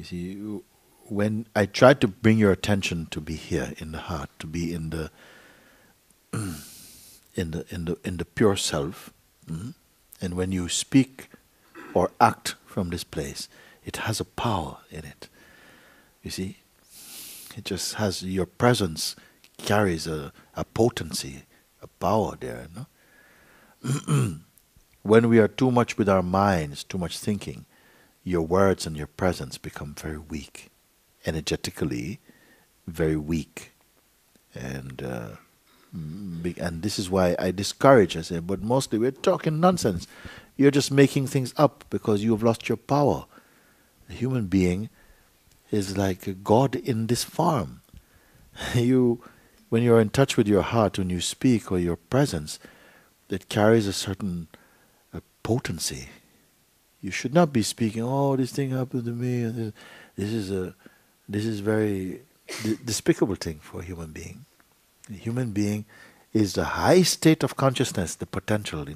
You see, when I try to bring your attention to be here in the heart, to be in the in the pure self, and when you speak or act from this place, it has a power in it. You see, it just has your presence carries a potency, a power there. No? When we are too much with our minds, too much thinking, your words and your presence become very weak, energetically, very weak, and this is why I discourage. I say, but mostly we're talking nonsense. You're just making things up because you have lost your power. A human being is like a God in this form. When you're in touch with your heart, when you speak or your presence, it carries a certain potency. You should not be speaking, oh, this thing happened to me. This is very despicable thing for a human being. A human being is the high state of consciousness, the potential,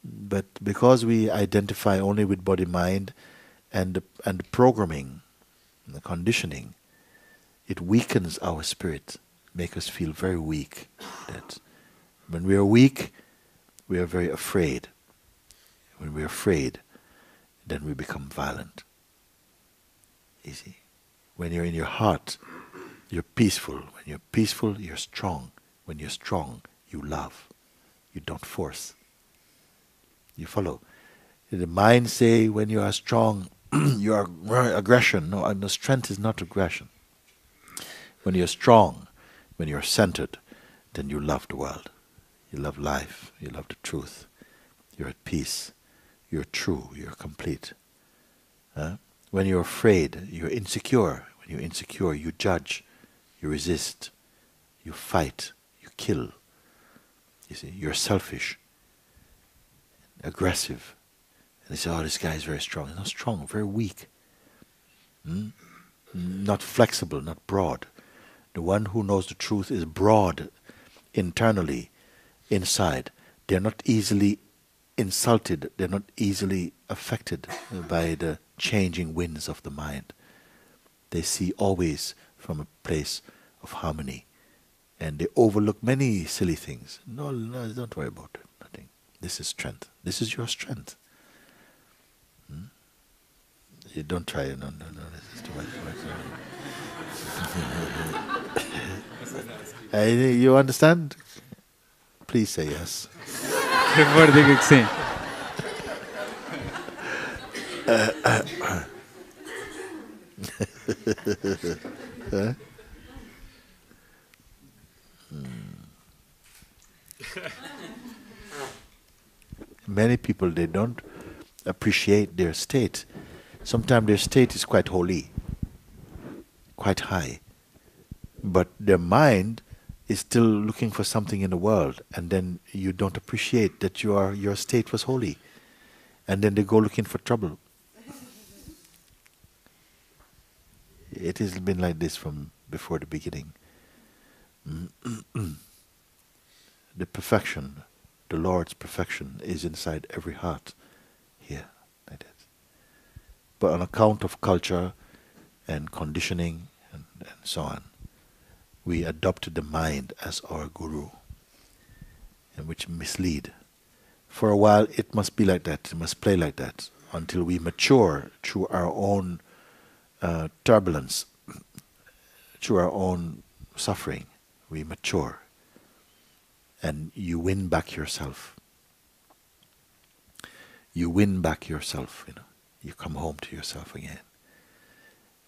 But because we identify only with body, mind, and the programming, and the conditioning, it weakens our spirit, make us feel very weak. That when we are weak, we are very afraid. When we are afraid, then we become violent. You see, when you're in your heart, you're peaceful. When you're peaceful, you're strong. When you're strong, you love. You don't force. You follow. The mind say when you are strong, you are aggression. No, strength is not aggression. When you're strong, when you're centered, then you love the world. You love life. You love the truth. You're at peace. You're true. You're complete. When you're afraid, you're insecure. When you're insecure, you judge. You resist. You fight. You kill. You see, you're selfish, aggressive. And they say, oh, this guy is very strong. He's not strong, very weak. Not flexible, not broad. The one who knows the truth is broad internally, inside. They're not easily insulted. They're not easily affected by the changing winds of the mind. They see always from a place of harmony. And they overlook many silly things. No, don't worry about it. Nothing. This is strength. This is your strength. You don't try it. No. This is too much. You understand? Please say yes. Many people, they don't appreciate their state. Sometimes their state is quite holy, quite high, but their mind is still looking for something in the world, and then you don't appreciate that your state was holy, and then they go looking for trouble. It has been like this from before the beginning. The perfection, the Lord's perfection, is inside every heart here, like that. But on account of culture and conditioning and so on, we adopted the mind as our guru, and which mislead. For a while it must be like that, it must play like that, until we mature through our own turbulence, through our own suffering. We mature, and you win back yourself. You win back yourself, You come home to yourself again.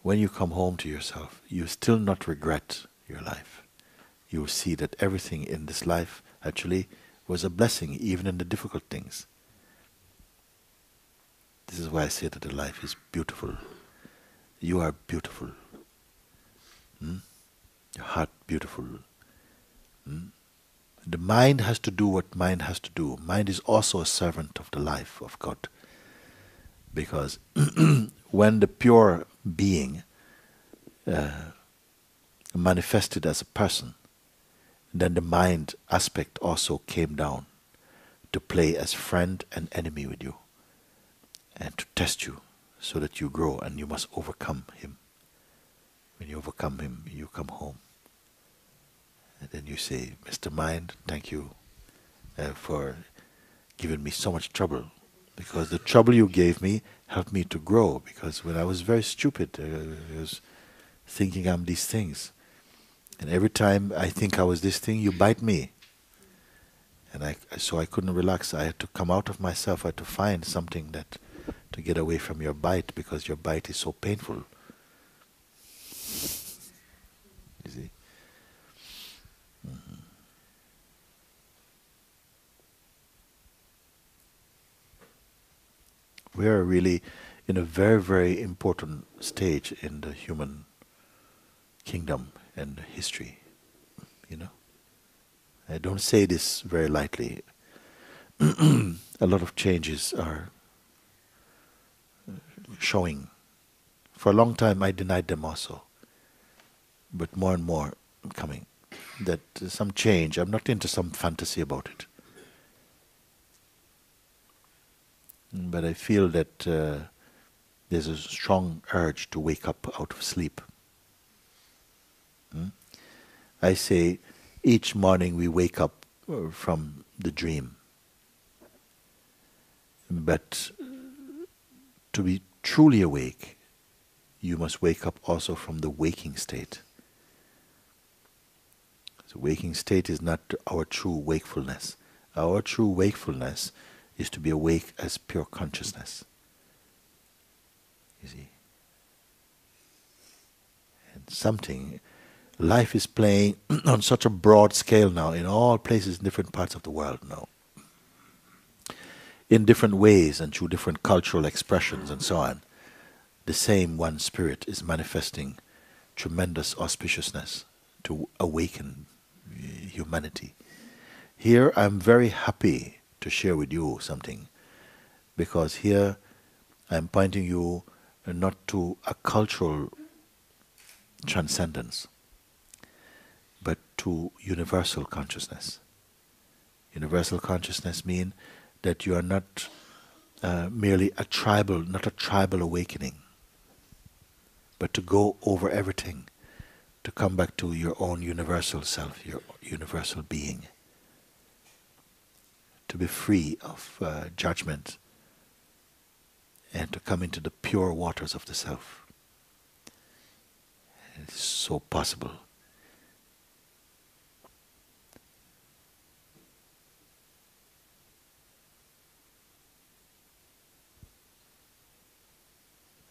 When you come home to yourself, you still not regret your life. You will see that everything in this life actually was a blessing, even in the difficult things. This is why I say that the life is beautiful. You are beautiful. Your heart beautiful. The mind has to do what mind has to do. Mind is also a servant of the life of God. Because when the pure being manifested as a person, then the mind aspect also came down to play as friend and enemy with you, and to test you, so that you grow, and you must overcome him. When you overcome him, you come home. And then you say, Mr. Mind, thank you for giving me so much trouble. Because the trouble you gave me helped me to grow. Because when I was very stupid, I was thinking I'm these things. And every time I think I was this thing, you bite me. And so I couldn't relax. I had to come out of myself. I had to find something that to get away from your bite, because your bite is so painful. You see? Mm-hmm. We are really in a very, very important stage in the human kingdom and history. You know, I don't say this very lightly. A lot of changes are showing. For a long time I denied them also, but more and more coming. That some change, I'm not into some fantasy about it. But I feel that there's a strong urge to wake up out of sleep. I say each morning we wake up from the dream. But to be truly awake, you must wake up also from the waking state. The waking state is not our true wakefulness. Our true wakefulness is to be awake as pure consciousness. You see? And something, life is playing on such a broad scale now, in all places, in different parts of the world now. In different ways and through different cultural expressions and so on. The same one spirit is manifesting tremendous auspiciousness to awaken humanity. Here I'm very happy to share with you something, because here I'm pointing you not to a cultural transcendence, but to universal consciousness. Universal consciousness means that you are not merely not a tribal awakening, but to go over everything, to come back to your own universal self, your universal being, to be free of judgment, and to come into the pure waters of the self. It is so possible.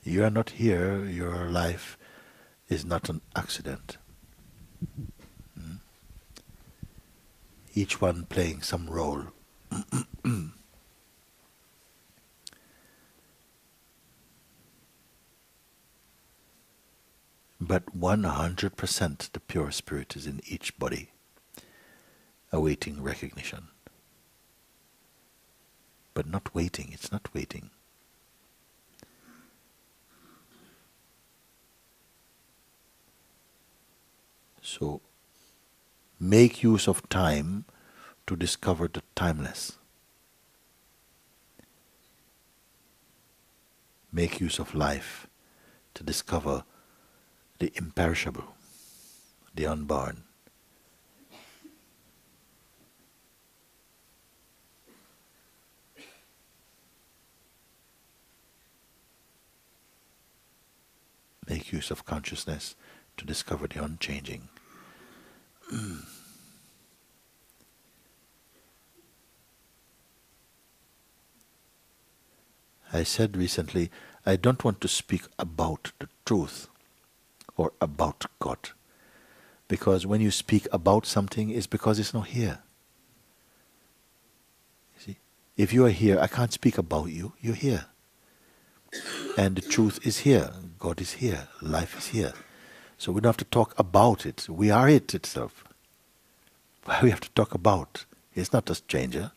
You are not here, your life is not an accident. Each one playing some role. But 100% the pure spirit is in each body, awaiting recognition. But not waiting, it's not waiting. So, make use of time to discover the timeless. Make use of life to discover the imperishable, the unborn. Make use of consciousness to discover the unchanging. I said recently, I don't want to speak about the truth or about God. Because when you speak about something, it's because it's not here. You see? If you are here, I can't speak about you, you're here. And the truth is here, God is here, life is here. So we don't have to talk about it, we are it itself. Why we have to talk about? It's not a stranger.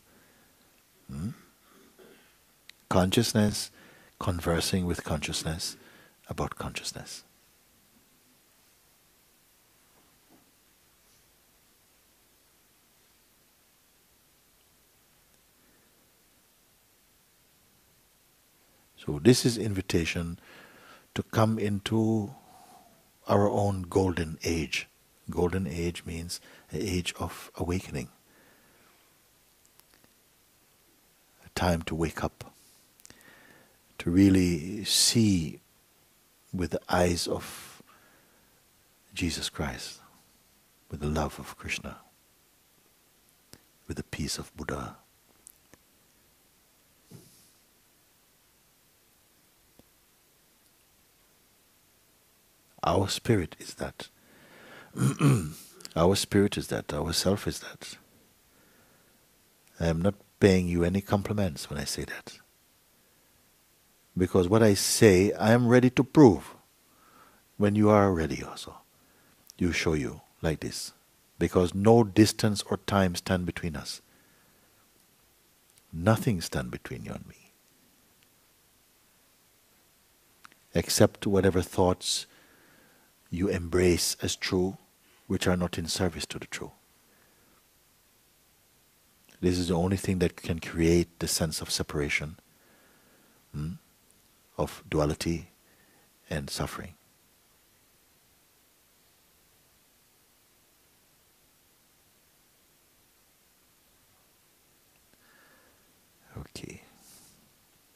Consciousness, conversing with consciousness about consciousness. So So this is invitation to come into our own golden age. Golden age means an age of awakening. A time to wake up. To really see with the eyes of Jesus Christ. With the love of Krishna. With the peace of Buddha. Our spirit is that. Our spirit is that. Our self is that. I am not paying you any compliments when I say that. Because what I say, I am ready to prove. When you are ready also, you show you like this. Because no distance or time stand between us. Nothing stand between you and me. Except whatever thoughts you embrace as true, which are not in service to the true. This is the only thing that can create the sense of separation, of duality and suffering.